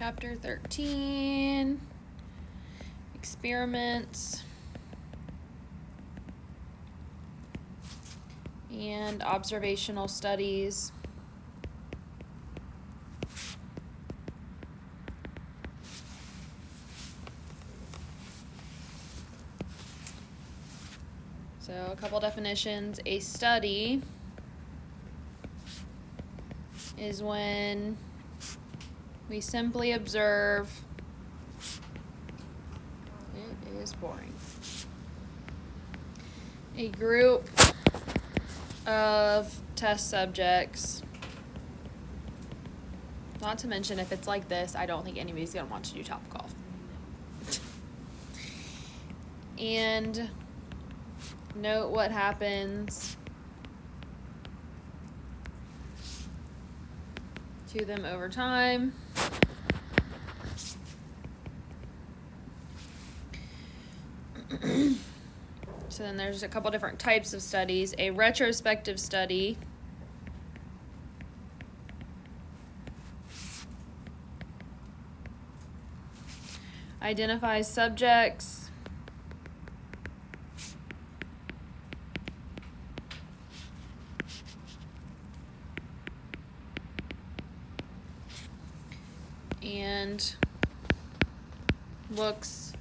Chapter 13, experiments and observational studies. So a couple definitions. A study is when we simply observe. It is boring. A group of test subjects. Not to mention, if it's like this, I don't think anybody's going to want to do Topgolf. And note what happens to them over time. So then there's a couple different types of studies. A retrospective study identifies subjects and looks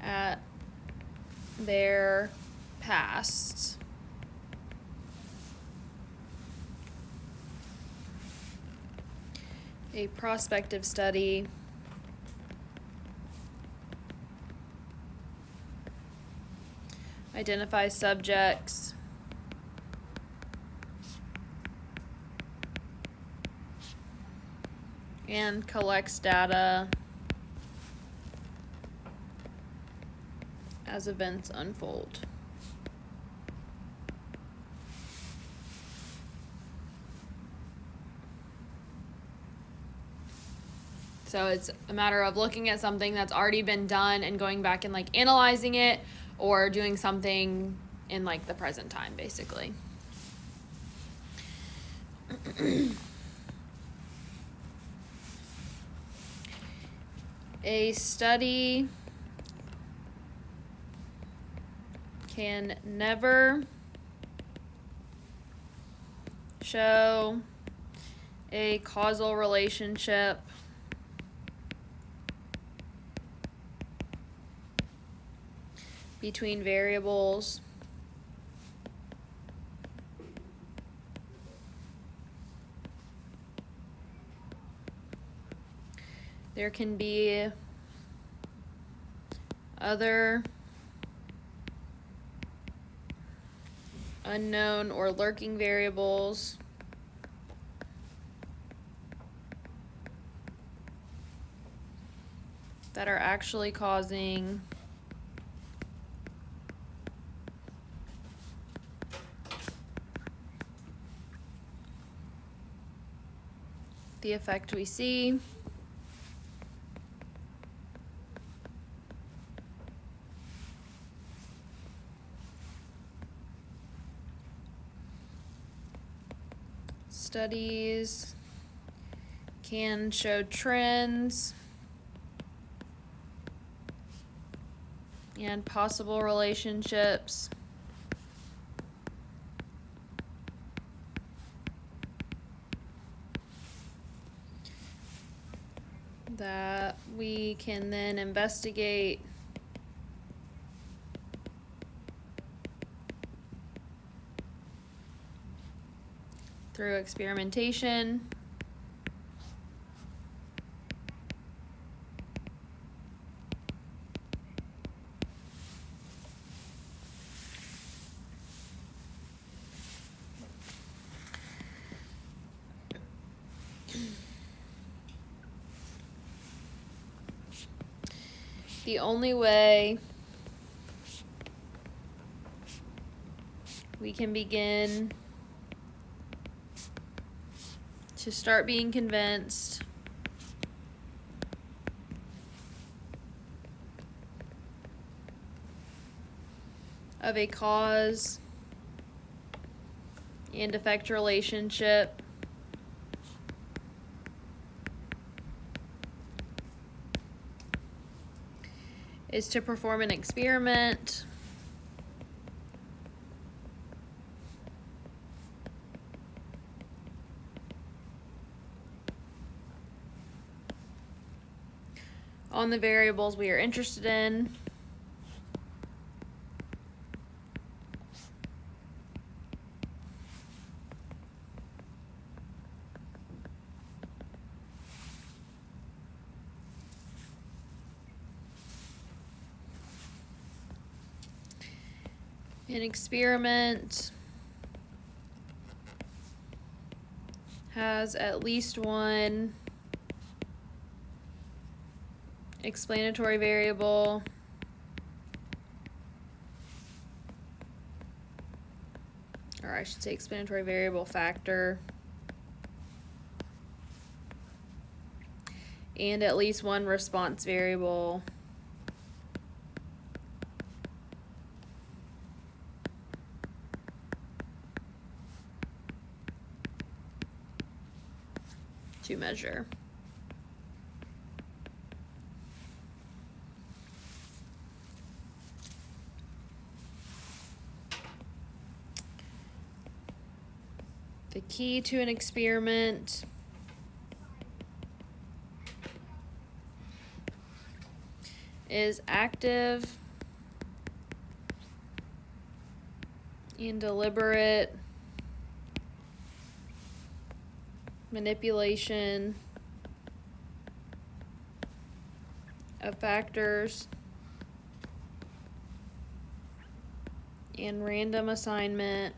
at their past. A prospective study identifies subjects and collects data as events unfold. So it's a matter of looking at something that's already been done and going back and analyzing it, or doing something in the present time, basically. A study can never show a causal relationship between variables there can be other unknown or lurking variables that are actually causing the effect we see. Studies can show trends and possible relationships that we can then investigate through experimentation. The only way we can begin to start being convinced of a cause and effect relationship is to perform an experiment on the variables we are interested in. An experiment has at least one explanatory variable or I should say explanatory variable factor and at least one response variable to measure. The key to an experiment is active and deliberate manipulation of factors and random assignment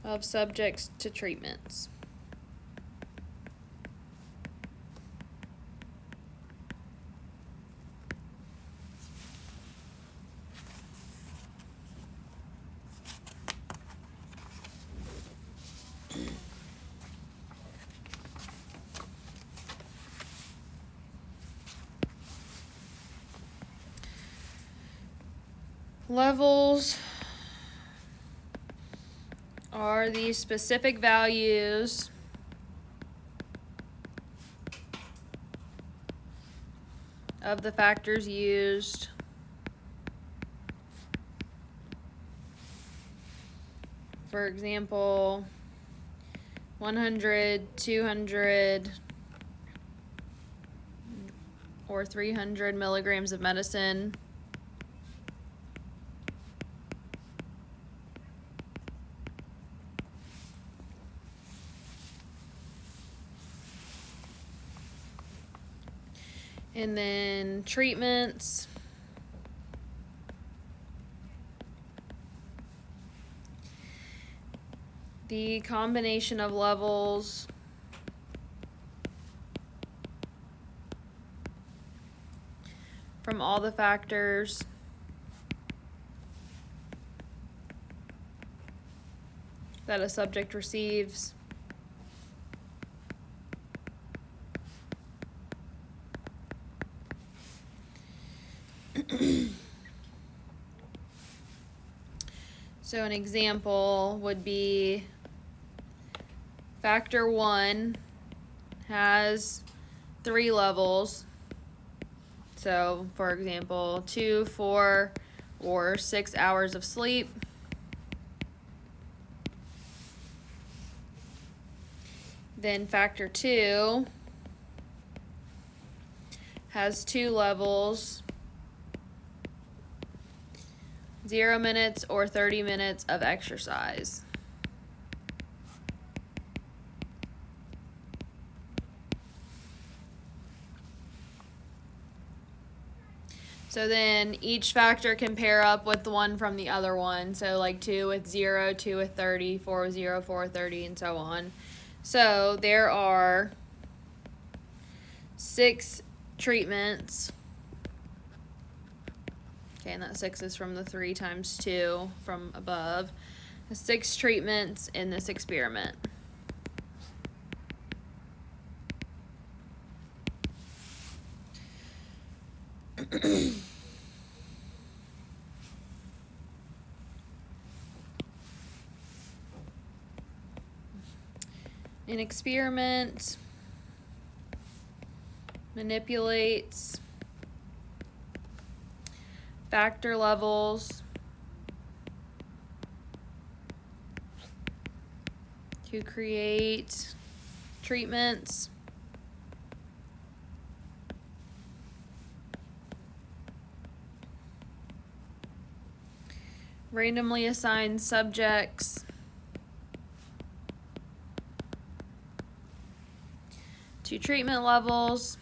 of subjects to treatments. Levels are the specific values of the factors used for example 100, 200, or 300 milligrams of medicine and then treatments the combination of levels from all the factors that a subject receives so an example would be factor 1 has 3 levels. So, for example, 2, 4, or 6 hours of sleep. Then factor 2 has 2 levels, 0 minutes or 30 minutes of exercise. So then each factor can pair up with the one from the other one. So like 2 with 0, 2 with 30, 4 with 0, 4 with 30, and so on. So there are 6 treatments. Okay, and that 6 is from the 3 times 2 from above. 6 treatments in this experiment. An experiment manipulates factor levels to create treatments randomly assigns subjects to treatment levels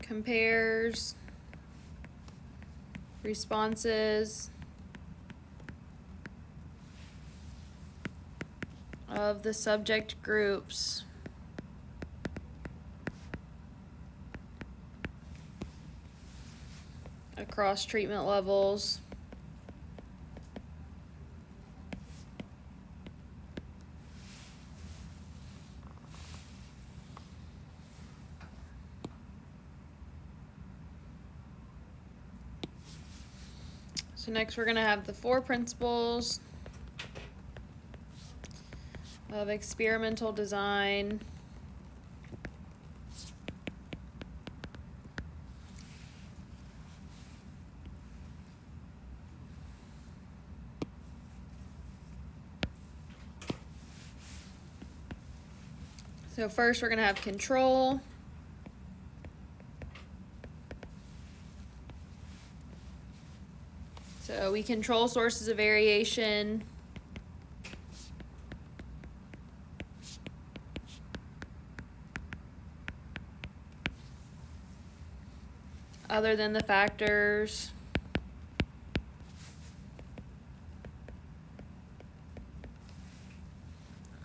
compares responses of the subject groups across treatment levels So next we're going to have the 4 principles of experimental design. So first we're going to have control. So we control sources of variation other than the factors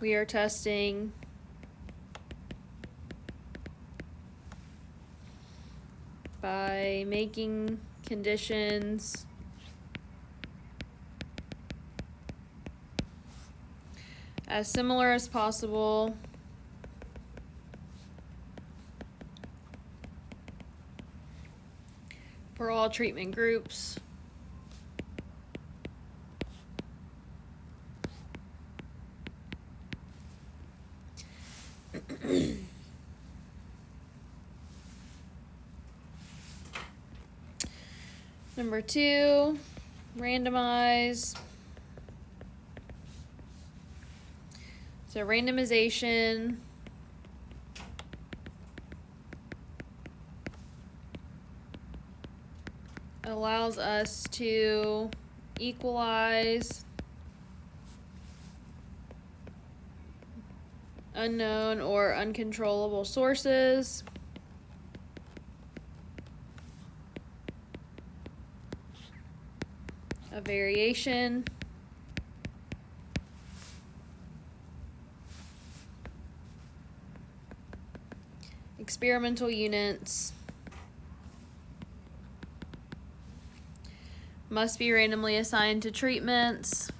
we are testing by making conditions as similar as possible for all treatment groups. Number 2, randomize. So randomization allows us to equalize unknown or uncontrollable sources of variation experimental units must be randomly assigned to treatments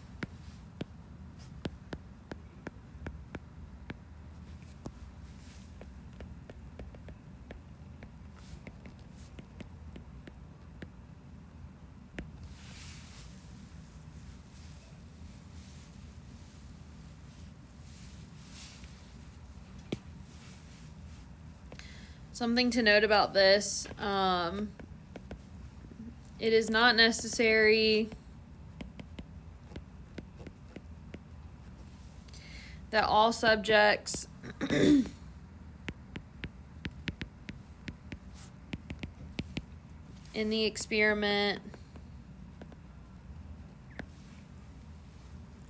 Something to note about this, it is not necessary that all subjects in the experiment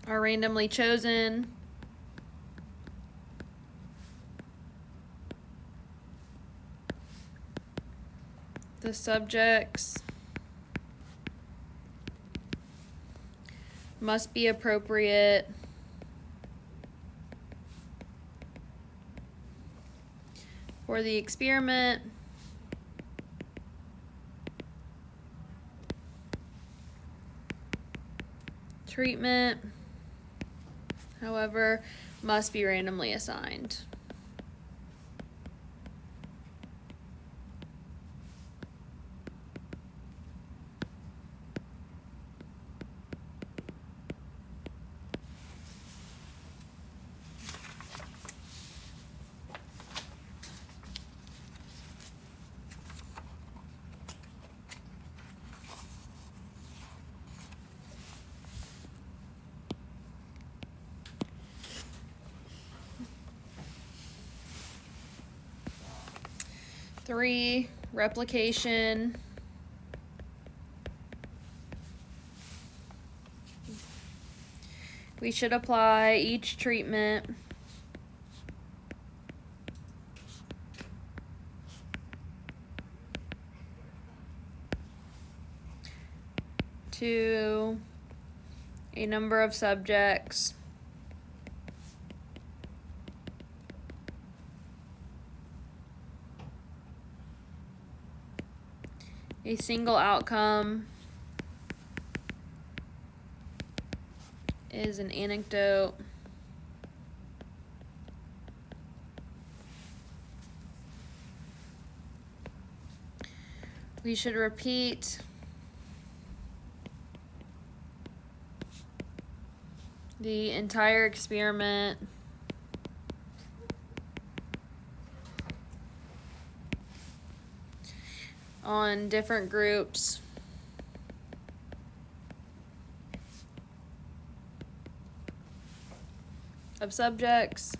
are randomly chosen. The subjects must be appropriate for the experiment. Treatment, however, must be randomly assigned. 3, replication. We should apply each treatment to a number of subjects a single outcome is an anecdote. We should repeat the entire experiment on different groups of subjects.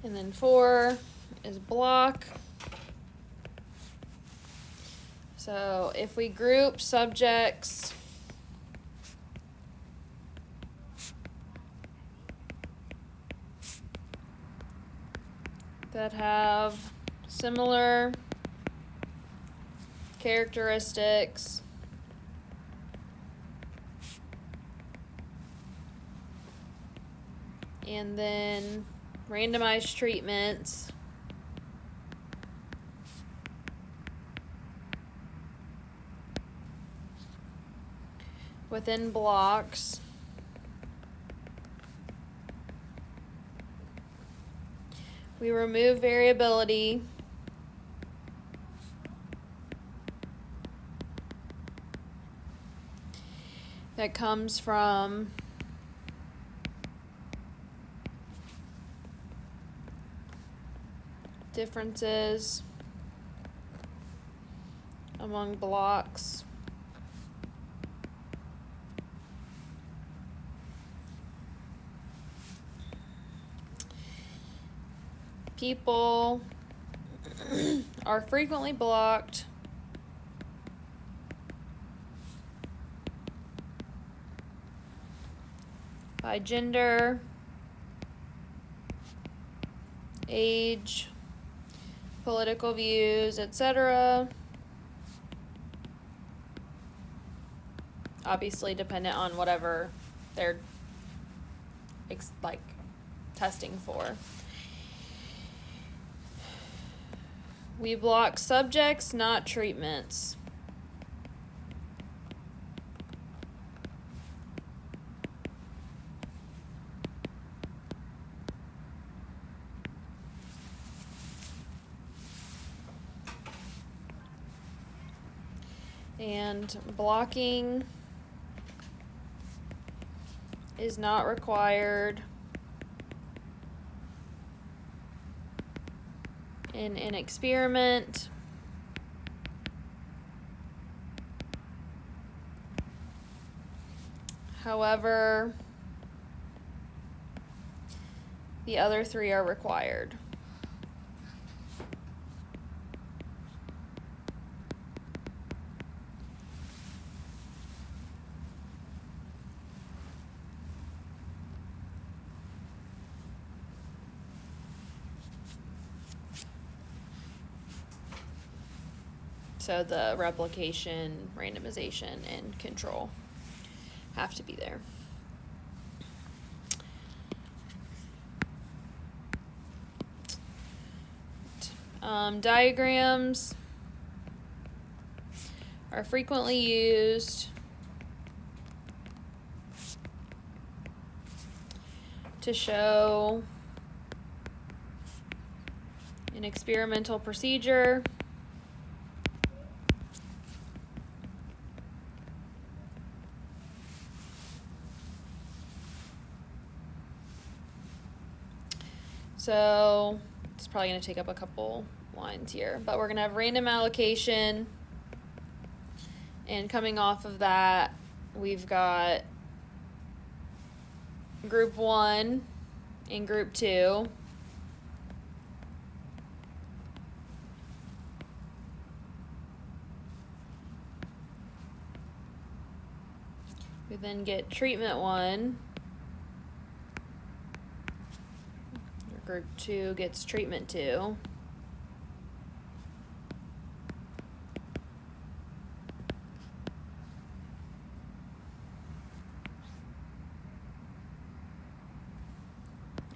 And then 4 is block. So if we group subjects that have similar characteristics and then randomized treatments within blocks, we remove variability that comes from differences among blocks. People are frequently blocked by gender, age, political views, etc. Obviously dependent on whatever they're testing for. We block subjects, not treatments. And blocking is not required in an experiment. However, the other 3 are required. So the replication, randomization, and control have to be there. Diagrams are frequently used to show an experimental procedure. So it's probably going to take up a couple lines here, but we're going to have random allocation And coming off of that, we've got group 1 and group 2. We then get treatment 1. Group 2 gets treatment 2.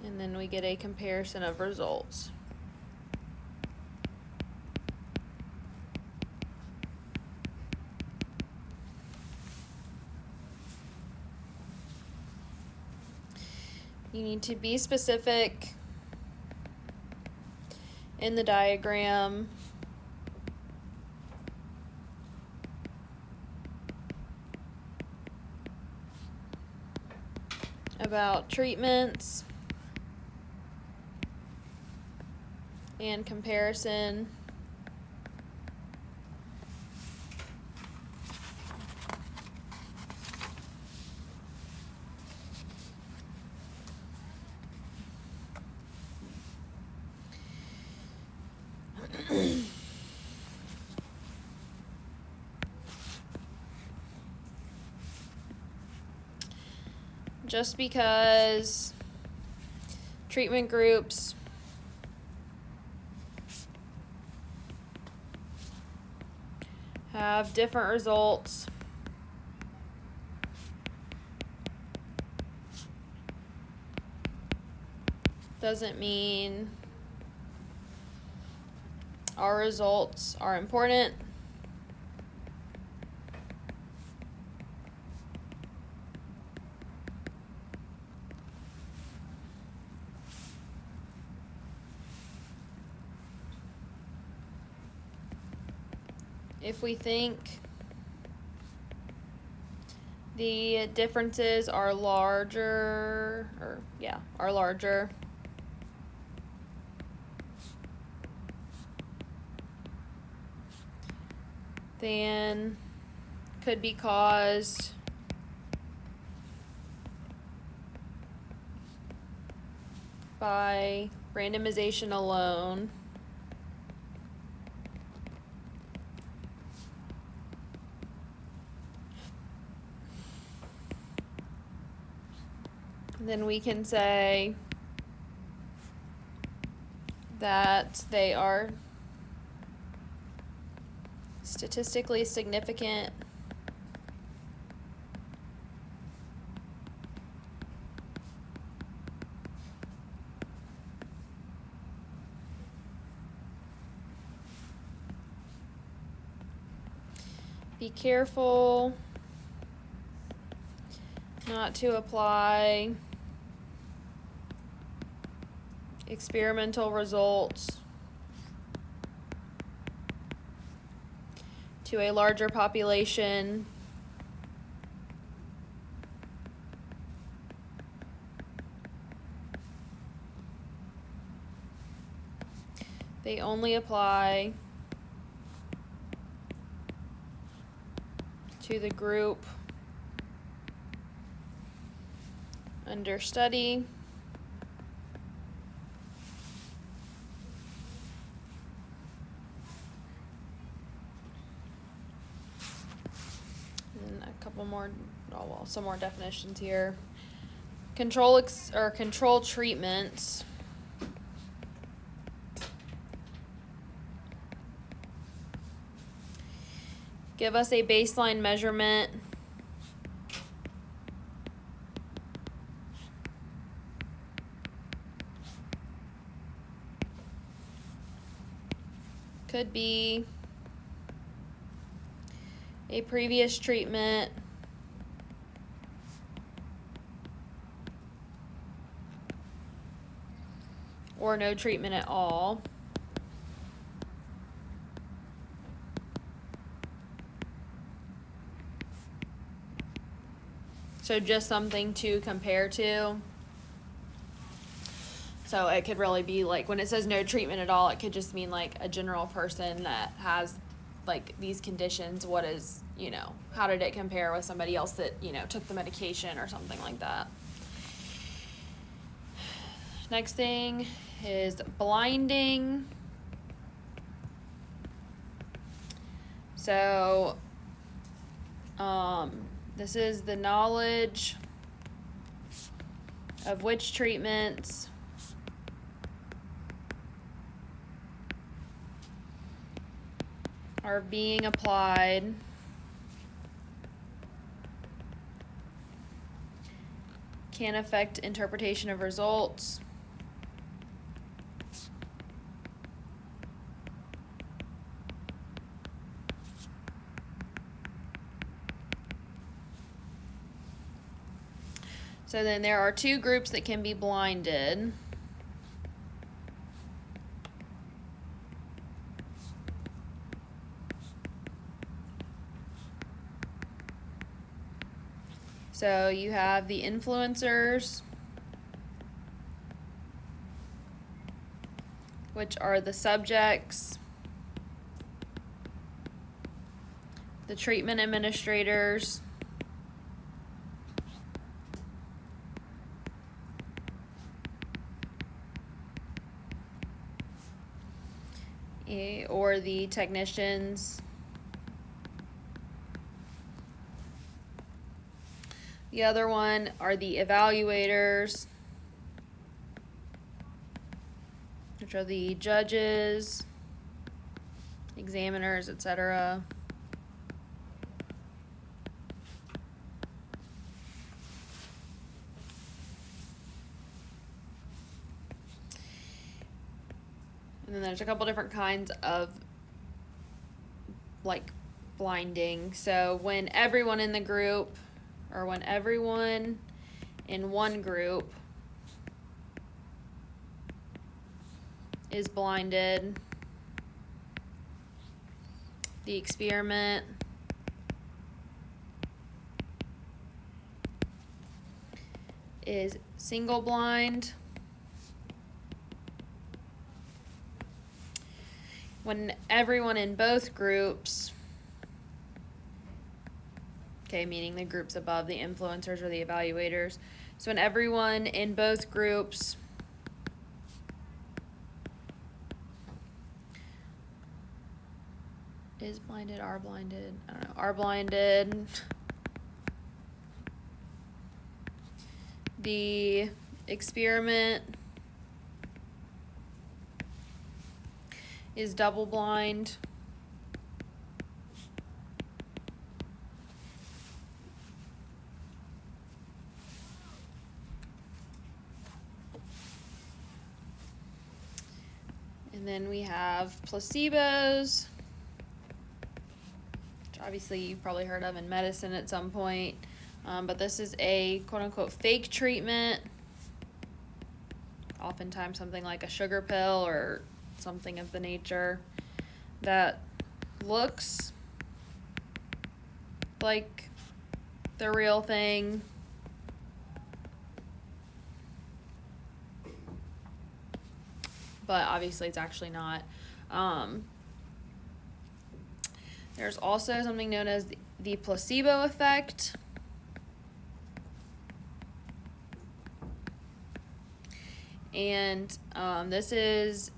And then we get a comparison of results. You need to be specific in the diagram about treatments and comparison. Just because treatment groups have different results doesn't mean our results are important. If we think the differences are larger, then could be caused by randomization alone. Then we can say that they are statistically significant be careful not to apply experimental results to a larger population they only apply to the group under study. And a couple more, some more definitions here. Control treatments give us a baseline measurement could be a previous treatment or no treatment at all. So just something to compare to. So it could really be like when it says no treatment at all, it could just mean like a general person that has like these conditions, what is, how did it compare with somebody else that, took the medication or something like that. Next thing is blinding. So, this is the knowledge of which treatments are being applied can affect interpretation of results. So then there are two groups that can be blinded. So you have the influencers, which are the subjects, the treatment administrators, or the technicians. The other one are the evaluators, which are the judges, examiners, etc. And then there's a couple different kinds of like blinding. So when everyone in the group, or when everyone in one group is blinded, the experiment is single blind. When everyone in both groups, okay, meaning the groups above, the influencers or the evaluators. So when everyone in both groups is blinded, are blinded, I don't know, are blinded, the experiment is double blind. And then we have placebos, which obviously you've probably heard of in medicine at some point. But this is a quote-unquote fake treatment. Oftentimes something like a sugar pill or something of the nature that looks like the real thing, but obviously it's actually not. There's also something known as the placebo effect. And this is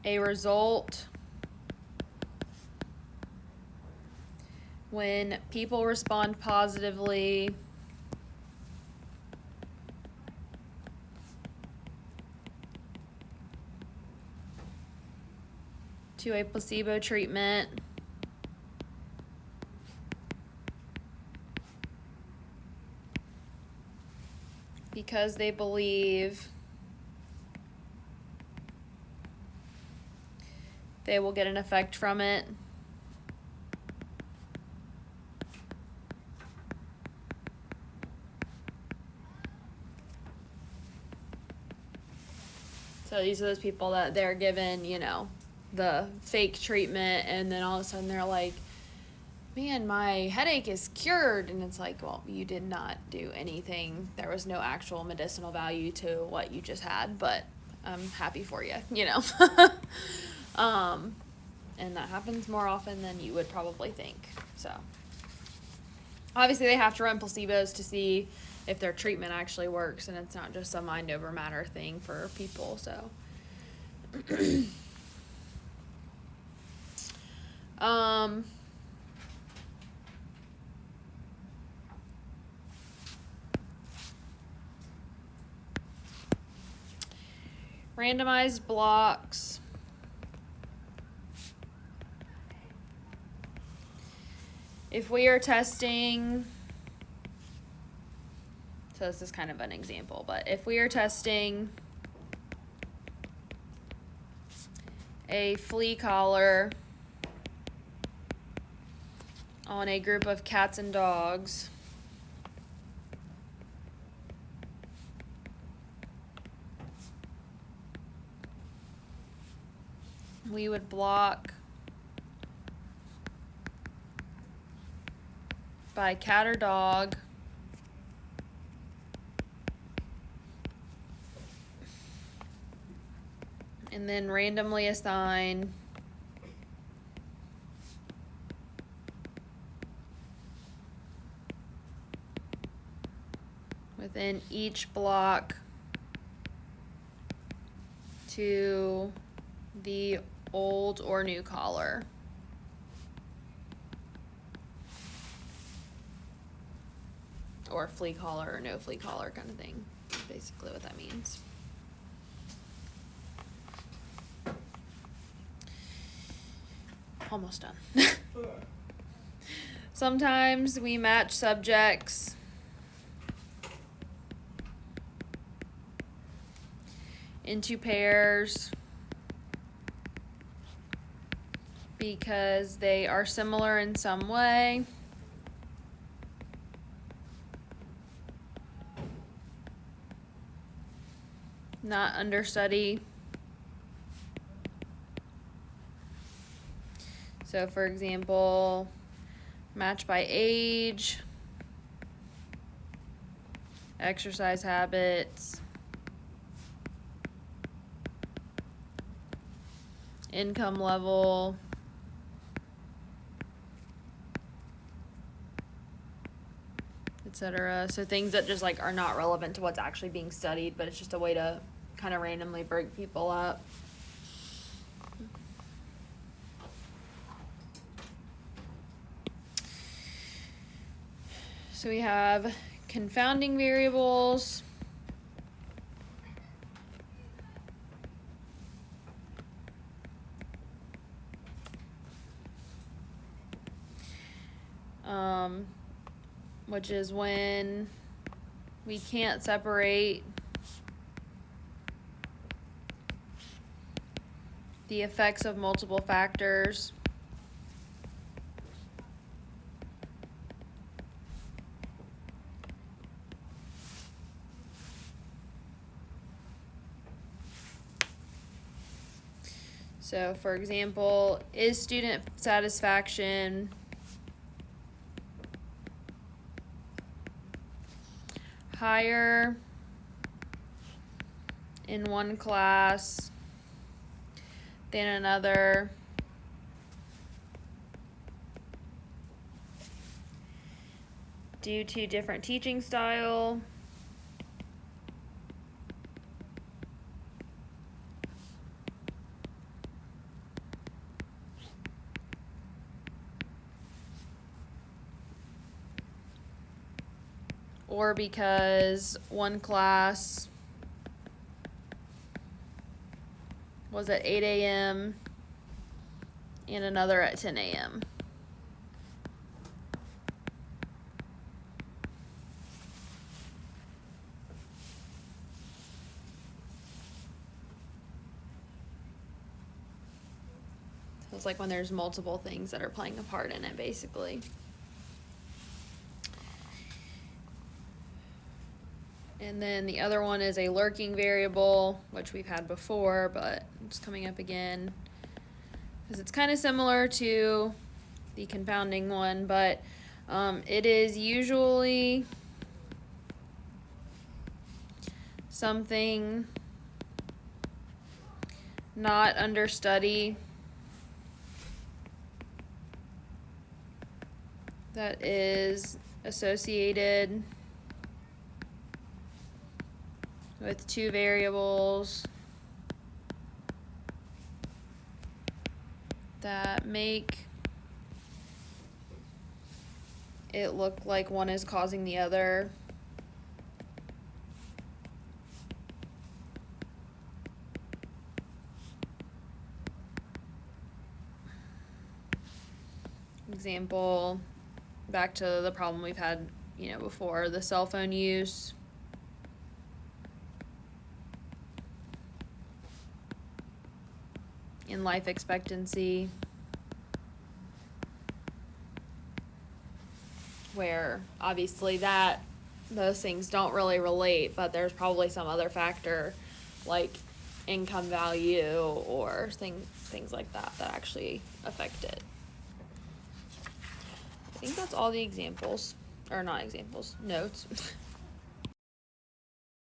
a result when people respond positively to a placebo treatment because they believe they will get an effect from it. So these are those people that they're given, the fake treatment, and then all of a sudden they're like, man, my headache is cured. And it's like, well, you did not do anything. There was no actual medicinal value to what you just had, but I'm happy for you, And that happens more often than you would probably think. So obviously they have to run placebos to see if their treatment actually works, and it's not just a mind over matter thing for people. So randomized blocks. If we are testing, so this is kind of an example, but if we are testing a flea collar on a group of cats and dogs, we would block by cat or dog and then randomly assign within each block to the old or new collar. Or flea collar or no flea collar kind of thing. Basically what that means. Almost done. Sometimes we match subjects into pairs because they are similar in some way. Not understudy. So for example, match by age, exercise habits, income level, etc. So things that just like are not relevant to what's actually being studied, but it's just a way to kind of randomly break people up. So we have confounding variables. Which is when we can't separate the effects of multiple factors So for example, is student satisfaction higher in one class than another due to different teaching style, or because one class was at 8 a.m. and another at 10 a.m. So it's like when there's multiple things that are playing a part in it, basically. And then the other one is a lurking variable, which we've had before, but it's coming up again because it's kind of similar to the confounding one, but it is usually something not understudy that is associated with two variables that make it look like one is causing the other. Example, back to the problem we've had, before, the cell phone use. In life expectancy, where obviously those things don't really relate, but there's probably some other factor like income value or things like that actually affect it. I think that's all the examples, or not examples, notes.